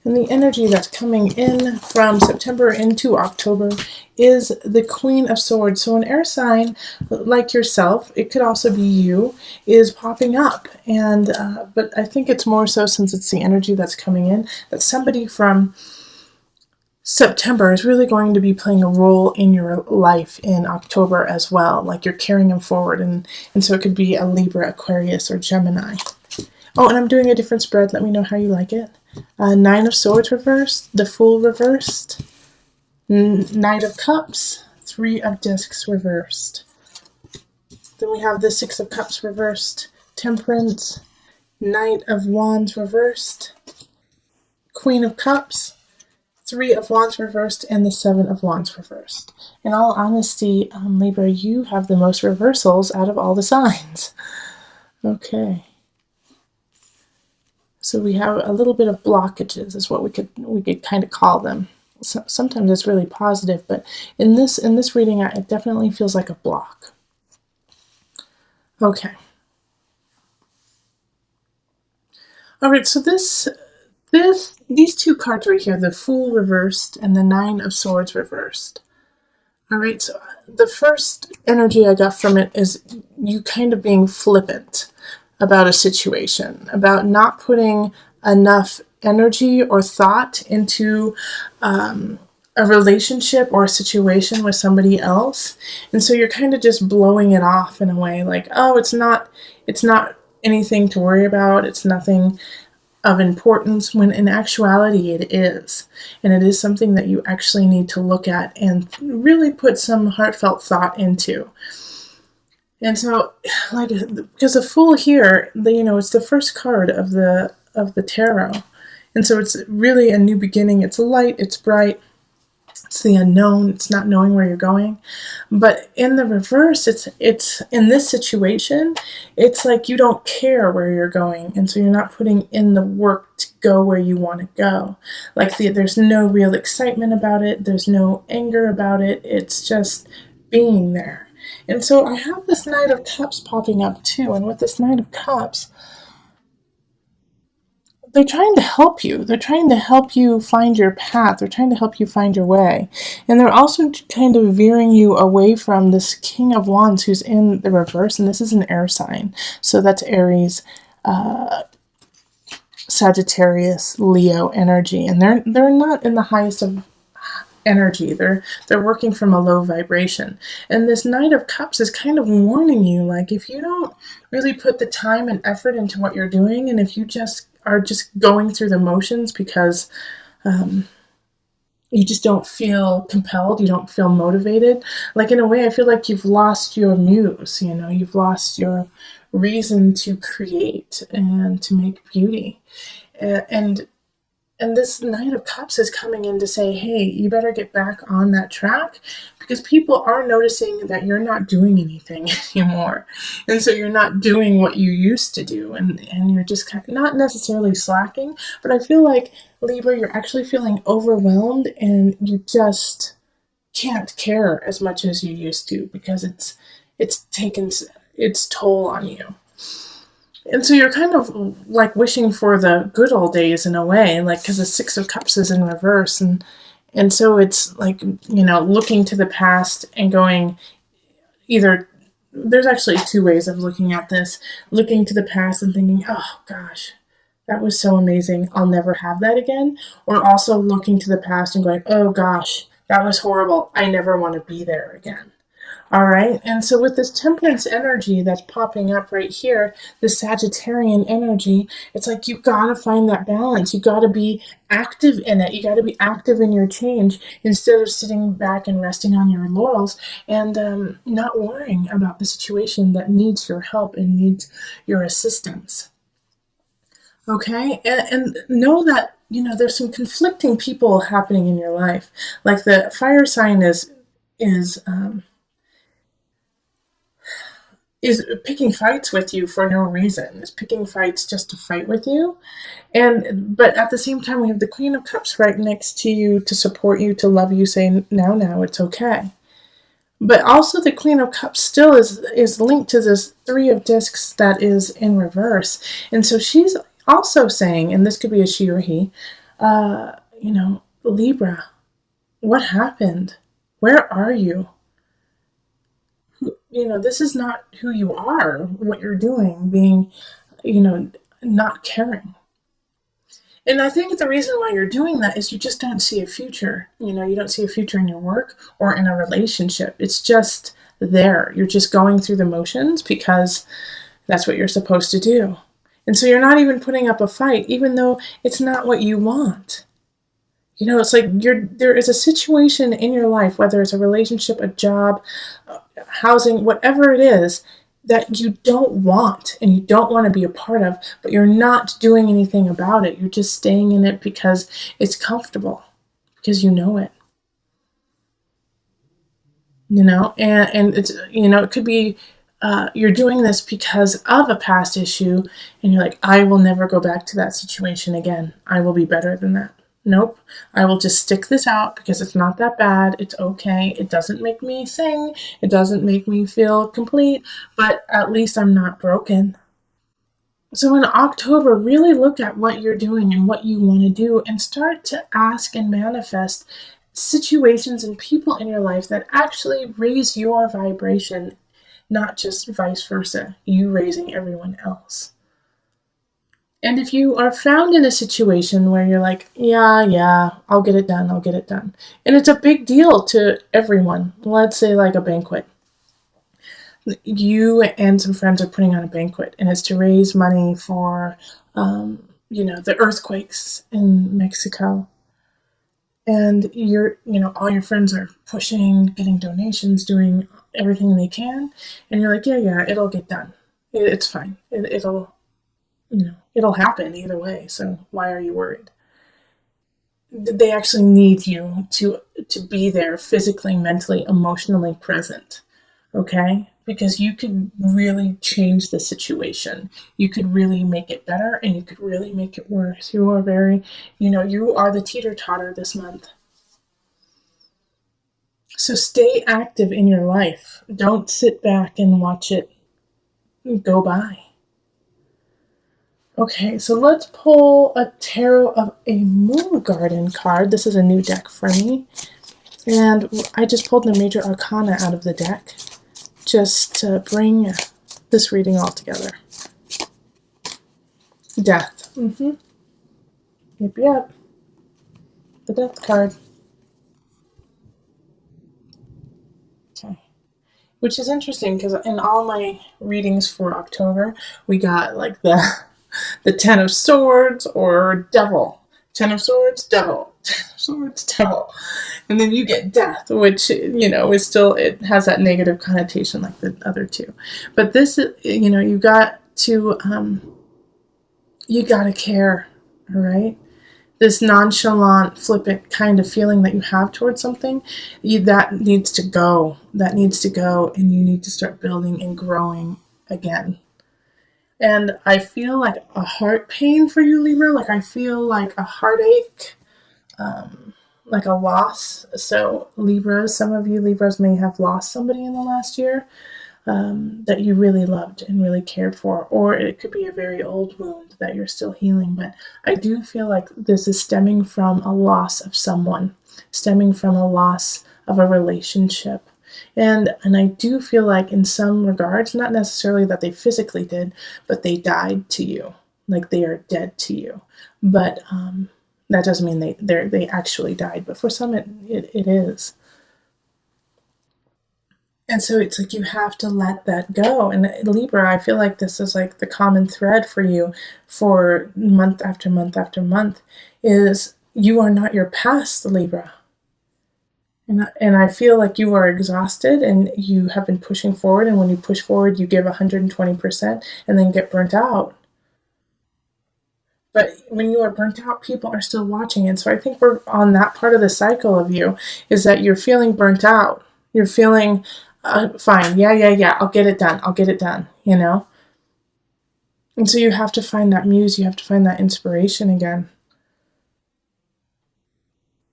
And the energy that's coming in from September into October is the Queen of Swords. So an air sign like yourself, it could also be you, is popping up. And but I think it's more so, since it's the energy that's coming in, that somebody from September is really going to be playing a role in your life in October as well. Like you're carrying them forward. And so it could be a Libra, Aquarius, or Gemini. Oh, and I'm doing a different spread. Let me know how you like it. Nine of Swords reversed, the Fool reversed, Knight of Cups, Three of Discs reversed. Then we have the Six of Cups reversed, Temperance, Knight of Wands reversed, Queen of Cups, Three of Wands reversed, and the Seven of Wands reversed. In all honesty, Libra, you have the most reversals out of all the signs. Okay. So we have a little bit of blockages, is what we could kind of call them. So sometimes it's really positive, but in this reading, it definitely feels like a block. Okay. All right. So these two cards right here, the Fool reversed and the Nine of Swords reversed. All right. So the first energy I got from it is you kind of being flippant about a situation, about not putting enough energy or thought into a relationship or a situation with somebody else. And so you're kind of just blowing it off in a way, like, oh, it's not anything to worry about. It's nothing of importance, when in actuality it is. And it is something that you actually need to look at and really put some heartfelt thought into. And so, like, because the Fool here, it's the first card of the tarot, and so it's really a new beginning. It's light, it's bright, it's the unknown. It's not knowing where you're going. But in the reverse, it's in this situation, it's like you don't care where you're going, and so you're not putting in the work to go where you want to go. Like there's no real excitement about it. There's no anger about it. It's just being there. And so I have this Knight of Cups popping up too. And with this Knight of Cups, they're trying to help you. They're trying to help you find your path. They're trying to help you find your way. And they're also kind of veering you away from this King of Wands who's in the reverse. And this is an air sign. So that's Aries, Sagittarius, Leo energy. And they're not in the highest of energy. They're working from a low vibration. And this Knight of Cups is kind of warning you, like, if you don't really put the time and effort into what you're doing, and if you just are just going through the motions because you just don't feel compelled, you don't feel motivated, like, in a way, I feel like you've lost your muse, you've lost your reason to create and to make beauty. And this Knight of Cups is coming in to say, hey, you better get back on that track, because people are noticing that you're not doing anything anymore. And so you're not doing what you used to do, and you're just kind of not necessarily slacking, but I feel like, Libra, you're actually feeling overwhelmed, and you just can't care as much as you used to, because it's taken its toll on you. And so you're kind of like wishing for the good old days in a way, like, because the Six of Cups is in reverse. And so it's like, looking to the past and going either, there's actually two ways of looking at this. Looking to the past and thinking, oh gosh, that was so amazing, I'll never have that again. Or also looking to the past and going, oh gosh, that was horrible, I never want to be there again. All right, and so with this Temperance energy that's popping up right here, the Sagittarian energy, it's like you got to find that balance. You got to be active in it. You got to be active in your change instead of sitting back and resting on your laurels and not worrying about the situation that needs your help and needs your assistance. Okay, and know that, there's some conflicting people happening in your life. Like the fire sign is picking fights with you for no reason, is picking fights just to fight with you. But at the same time, we have the Queen of Cups right next to you to support you, to love you, say, now, it's okay. But also the Queen of Cups still is linked to this Three of Discs that is in reverse. And so she's also saying, and this could be a she or he, Libra, what happened? Where are you? This is not who you are, what you're doing, being, not caring. And I think the reason why you're doing that is you just don't see a future. You don't see a future in your work or in a relationship. It's just there. You're just going through the motions because that's what you're supposed to do. And so you're not even putting up a fight, even though it's not what you want. It's like there is a situation in your life, whether it's a relationship, a job, housing, whatever it is, that you don't want and you don't want to be a part of, but you're not doing anything about it. You're just staying in it because it's comfortable, because you know it. And it's, it could be you're doing this because of a past issue, and you're like, I will never go back to that situation again. I will be better than that. Nope, I will just stick this out because it's not that bad. It's okay. It doesn't make me sing. It doesn't make me feel complete, but at least I'm not broken. So in October, really look at what you're doing and what you want to do and start to ask and manifest situations and people in your life that actually raise your vibration, not just vice versa, you raising everyone else. And if you are found in a situation where you're like, yeah, I'll get it done. And it's a big deal to everyone. Let's say like a banquet. You and some friends are putting on a banquet, and it's to raise money for, the earthquakes in Mexico. And all your friends are pushing, getting donations, doing everything they can. And you're like, yeah, it'll get done. It's fine. It'll happen either way. So why are you worried? They actually need you to be there physically, mentally, emotionally present. Okay? Because you could really change the situation. You could really make it better, and you could really make it worse. You are you are the teeter-totter this month. So stay active in your life. Don't sit back and watch it go by. Okay, so let's pull a Tarot of a Moon Garden card. This is a new deck for me. And I just pulled the Major Arcana out of the deck just to bring this reading all together. Death. Yep. The Death card. Okay. Which is interesting because in all my readings for October, we got like the Ten of Swords or Devil. Ten of Swords, Devil. Ten of Swords, Devil. And then you get Death, which, is still, it has that negative connotation like the other two. But this, you got to care, all right? This nonchalant, flippant kind of feeling that you have towards something, that needs to go. That needs to go, and you need to start building and growing again. And I feel like a heart pain for you, Libra. Like I feel like a heartache, like a loss. So Libras, some of you Libras may have lost somebody in the last year that you really loved and really cared for. Or it could be a very old wound that you're still healing. But I do feel like this is stemming from a loss of someone, stemming from a loss of a relationship. And I do feel like in some regards, not necessarily that they physically did, but they died to you, like they are dead to you. But that doesn't mean they actually died, but for some it is. And so it's like you have to let that go. And Libra, I feel like this is like the common thread for you for month after month after month is you are not your past, Libra. And I feel like you are exhausted and you have been pushing forward. And when you push forward, you give 120% and then get burnt out. But when you are burnt out, people are still watching. And so I think we're on that part of the cycle of you is that you're feeling burnt out. You're feeling fine. Yeah. I'll get it done, And so you have to find that muse. You have to find that inspiration again.